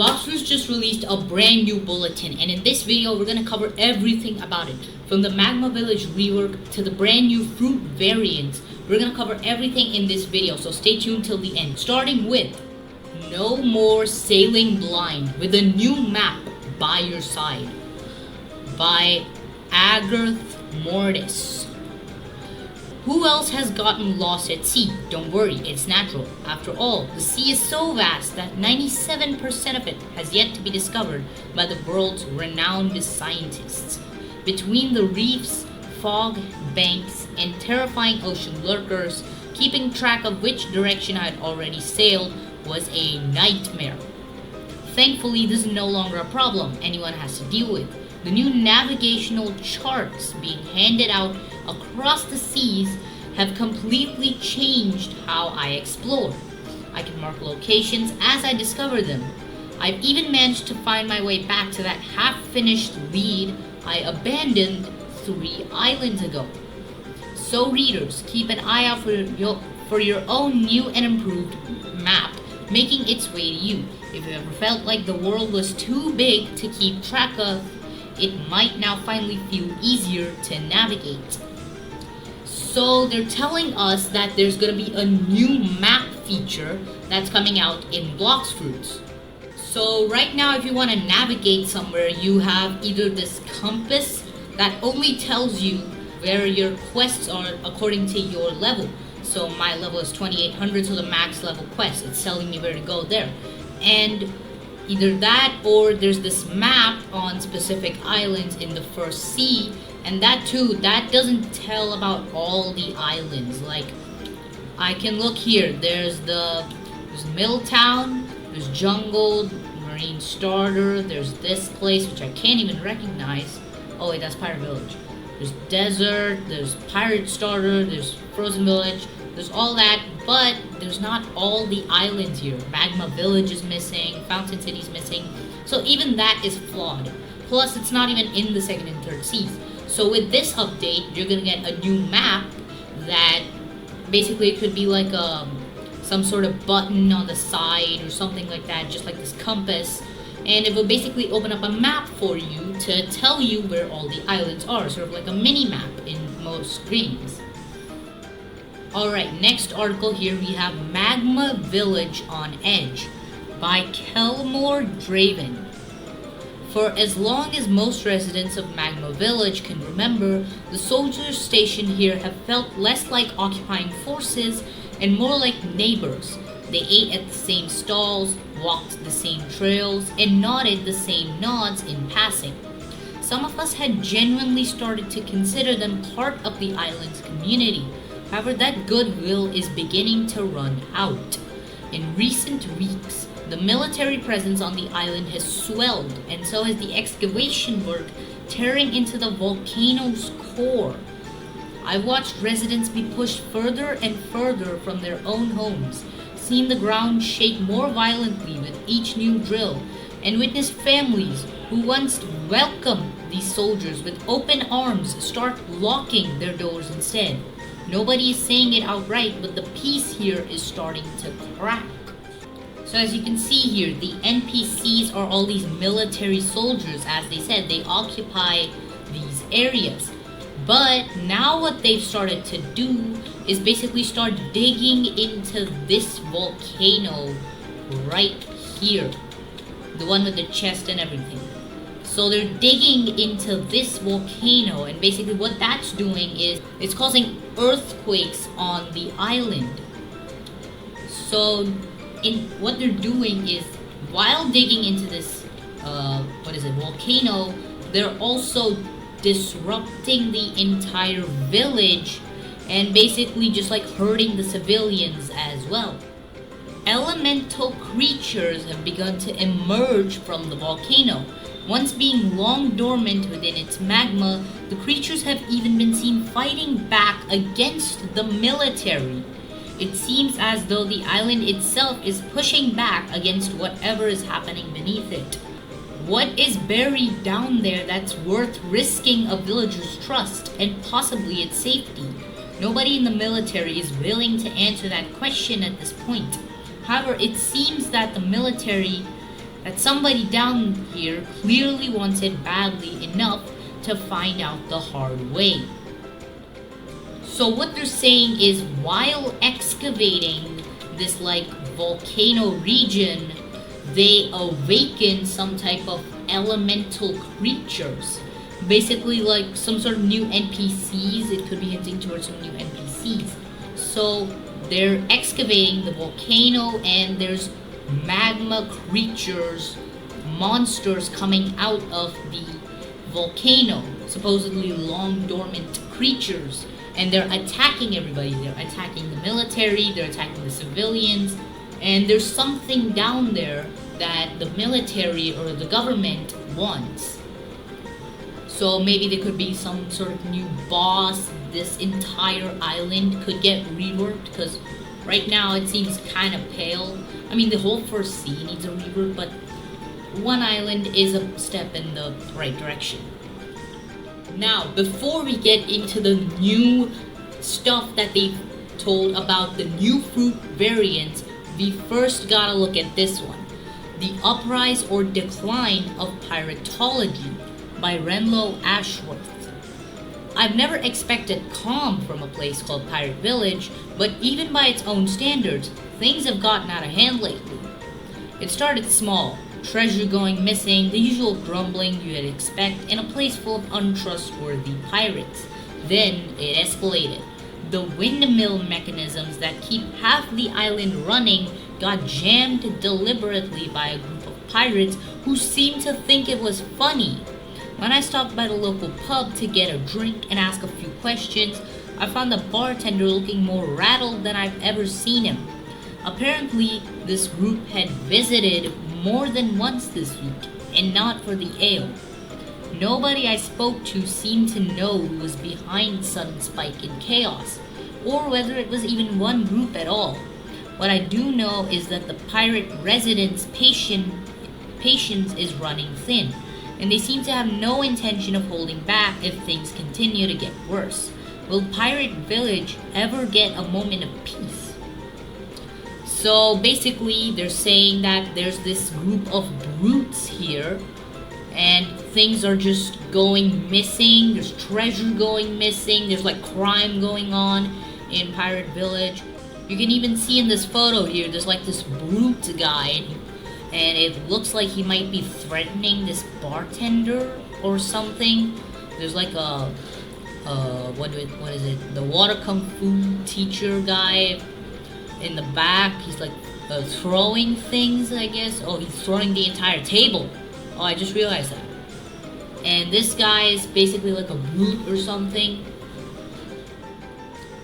Blox just released a brand new bulletin, and in this video we're going to cover everything about it. From the Magma Village rework to the brand new fruit variants, we're going to cover everything in this video, so stay tuned till the end. Starting with No More Sailing Blind with a new map by your side by Agarth Mortis. Who else has gotten lost at sea? Don't worry, it's natural. After all, the sea is so vast that 97% of it has yet to be discovered by the world's renowned scientists. Between the reefs, fog, banks, and terrifying ocean lurkers, keeping track of which direction I had already sailed was a nightmare. Thankfully, this is no longer a problem anyone has to deal with. The new navigational charts being handed out across the seas have completely changed how I explore. I can mark locations as I discover them. I've even managed to find my way back to that half-finished lead I abandoned 3 islands ago. So readers, keep an eye out for your own new and improved map making its way to you. If you ever felt like the world was too big to keep track of, it might now finally feel easier to navigate. So they're telling us that there's going to be a new map feature that's coming out in Blox Fruits. So right now, if you want to navigate somewhere, you have either this compass that only tells you where your quests are according to your level. So my level is 2800, so the max level quest, it's telling me where to go there. And either that or there's this map on specific islands in the first sea, and that too, that doesn't tell about all the islands. Like, I can look here, there's Milltown, there's Jungle, Marine Starter, there's this place which I can't even recognize. Oh wait, that's Pirate Village. There's Desert, there's Pirate Starter, there's Frozen Village, there's all that, but there's not all the islands here. Magma Village is missing, Fountain City is missing, so even that is flawed. Plus, it's not even in the second and third seas. So with this update, you're gonna get a new map that basically it could be like some sort of button on the side or something like that, just like this compass, and it will basically open up a map for you to tell you where all the islands are, sort of like a mini map in most screens. Alright, next article here we have Magma Village on Edge by Kelmore Draven. For as long as most residents of Magma Village can remember, the soldiers stationed here have felt less like occupying forces and more like neighbors. They ate at the same stalls, walked the same trails, and nodded the same nods in passing. Some of us had genuinely started to consider them part of the island's community. However, that goodwill is beginning to run out. In recent weeks, the military presence on the island has swelled, and so has the excavation work tearing into the volcano's core. I've watched residents be pushed further and further from their own homes, seen the ground shake more violently with each new drill, and witnessed families who once welcomed these soldiers with open arms start locking their doors instead. Nobody is saying it outright, but the peace here is starting to crack. So as you can see here, the NPCs are all these military soldiers. As they said, they occupy these areas. But now what they've started to do is basically start digging into this volcano right here. The one with the chest and everything. So they're digging into this volcano, and basically what that's doing is it's causing earthquakes on the island. So what they're doing is, while digging into this volcano, they're also disrupting the entire village and basically just like hurting the civilians as well. Elemental creatures have begun to emerge from the volcano. Once being long dormant within its magma, the creatures have even been seen fighting back against the military. It seems as though the island itself is pushing back against whatever is happening beneath it. What is buried down there that's worth risking a villager's trust and possibly its safety? Nobody in the military is willing to answer that question at this point. However, it seems that the military that somebody down here clearly wants it badly enough to find out the hard way. So what they're saying is, while excavating this like volcano region, they awaken some type of elemental creatures. Basically like some sort of new NPCs. It could be hinting towards some new NPCs. So they're excavating the volcano and there's magma creatures, monsters coming out of the volcano, supposedly long dormant creatures, and they're attacking everybody. They're attacking the military, they're attacking the civilians, and there's something down there that the military or the government wants. So maybe there could be some sort of new boss. This entire island could get reworked, because right now it seems kind of pale. I mean, the whole first sea needs a rework, but one island is a step in the right direction. Now, before we get into the new stuff that they told about the new fruit variants, we first gotta look at this one. The Uprise or Decline of Piratology by Renlo Ashworth. I've never expected calm from a place called Pirate Village, but even by its own standards, things have gotten out of hand lately. It started small, treasure going missing, the usual grumbling you'd expect in a place full of untrustworthy pirates. Then it escalated. The windmill mechanisms that keep half the island running got jammed deliberately by a group of pirates who seemed to think it was funny. When I stopped by the local pub to get a drink and ask a few questions, I found the bartender looking more rattled than I've ever seen him. Apparently, this group had visited more than once this week, and not for the ale. Nobody I spoke to seemed to know who was behind the sudden spike in chaos, or whether it was even one group at all. What I do know is that the pirate residents' patience is running thin, and they seem to have no intention of holding back if things continue to get worse. Will Pirate Village ever get a moment of peace? So basically, they're saying that there's this group of brutes here, and things are just going missing. There's treasure going missing. There's like crime going on in Pirate Village. You can even see in this photo here, there's like this brute guy, and it looks like he might be threatening this bartender or something. There's like a what is it? The water kung fu teacher guy in the back. He's like throwing things, I guess. Oh, he's throwing the entire table. Oh, I just realized that. And this guy is basically like a brute or something.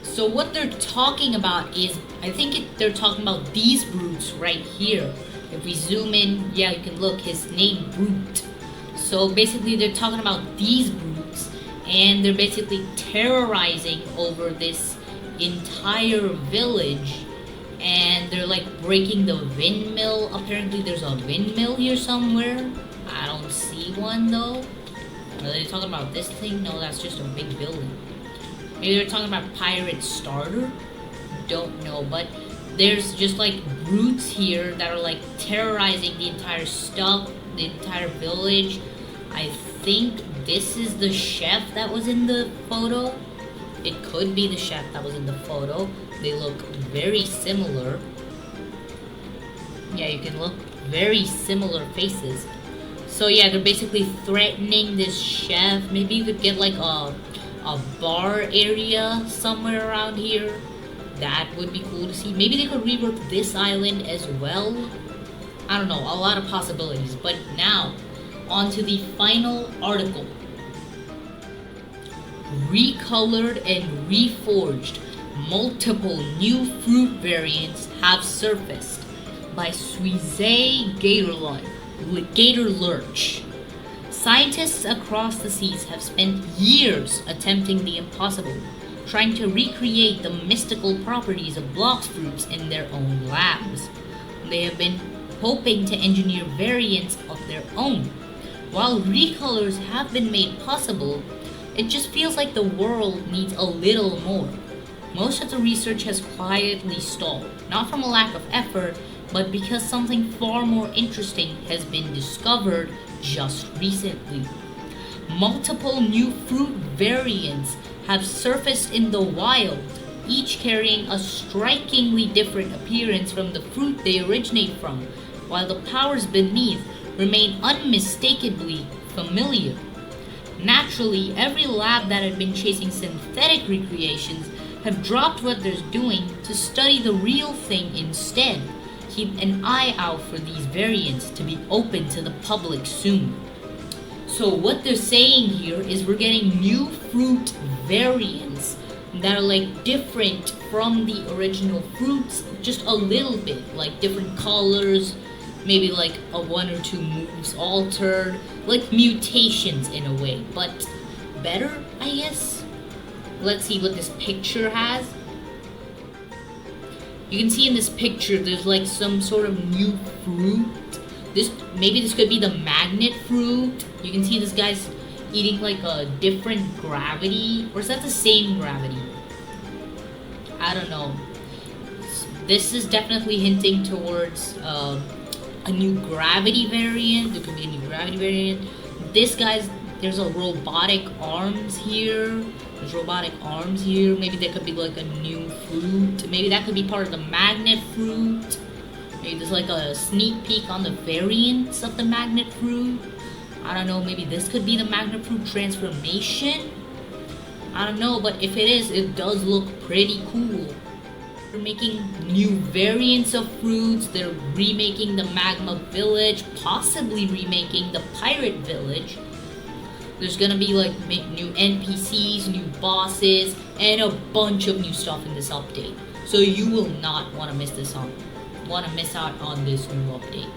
So what they're talking about is, I think they're talking about these brutes right here. If we zoom in, yeah, you can look, his name Brute. So basically they're talking about these brutes, and they're basically terrorizing over this entire village, and they're like breaking the windmill. Apparently there's a windmill here somewhere. I don't see one though. Are they talking about this thing? No, that's just a big building. Maybe they're talking about Pirate Starter? Don't know, but there's just like brutes here that are like terrorizing the entire stuff, the entire village. I think this is the chef that was in the photo. It could be the chef that was in the photo. They look very similar. Yeah, you can look very similar faces. So yeah, they're basically threatening this chef. Maybe you could get like a bar area somewhere around here. That would be cool to see. Maybe they could rework this island as well. I don't know, a lot of possibilities. But now, on to the final article. Recolored and reforged, multiple new fruit variants have surfaced by Suisse Gator Lurch. Scientists across the seas have spent years attempting the impossible, trying to recreate the mystical properties of Blox fruits in their own labs. They have been hoping to engineer variants of their own. While recolors have been made possible, it just feels like the world needs a little more. Most of the research has quietly stalled, not from a lack of effort, but because something far more interesting has been discovered just recently. Multiple new fruit variants have surfaced in the wild, each carrying a strikingly different appearance from the fruit they originate from, while the powers beneath remain unmistakably familiar. Naturally, every lab that had been chasing synthetic recreations have dropped what they're doing to study the real thing instead. Keep an eye out for these variants to be open to the public soon. So what they're saying here is we're getting new fruit variants that are like different from the original fruits just a little bit, like different colors, maybe like a one or two moves altered, like mutations in a way, but better, I guess. Let's see what this picture has. You can see in this picture there's like some sort of new fruit. Maybe this could be the magnet fruit. You can see this guy's eating like a different gravity, or is that the same gravity? I don't know. This is definitely hinting towards a new gravity variant. There could be a new gravity variant. There's a robotic arms here. There's robotic arms here. Maybe there could be like a new fruit. Maybe that could be part of the magnet fruit. Maybe there's like a sneak peek on the variants of the magnet fruit. I don't know, maybe this could be the magnet fruit transformation. I don't know, but if it is, it does look pretty cool. They're making new variants of fruits. They're remaking the magma village, possibly remaking the pirate village. There's gonna be like new NPCs, new bosses, and a bunch of new stuff in this update. So you will not want to miss out on this new update.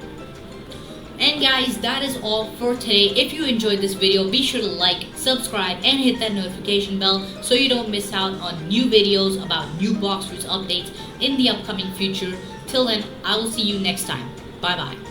And guys, that is all for today. If you enjoyed this video, be sure to like, subscribe, and hit that notification bell so you don't miss out on new videos about new Blox Fruits updates in the upcoming future. Till then, I will see you next time. Bye bye.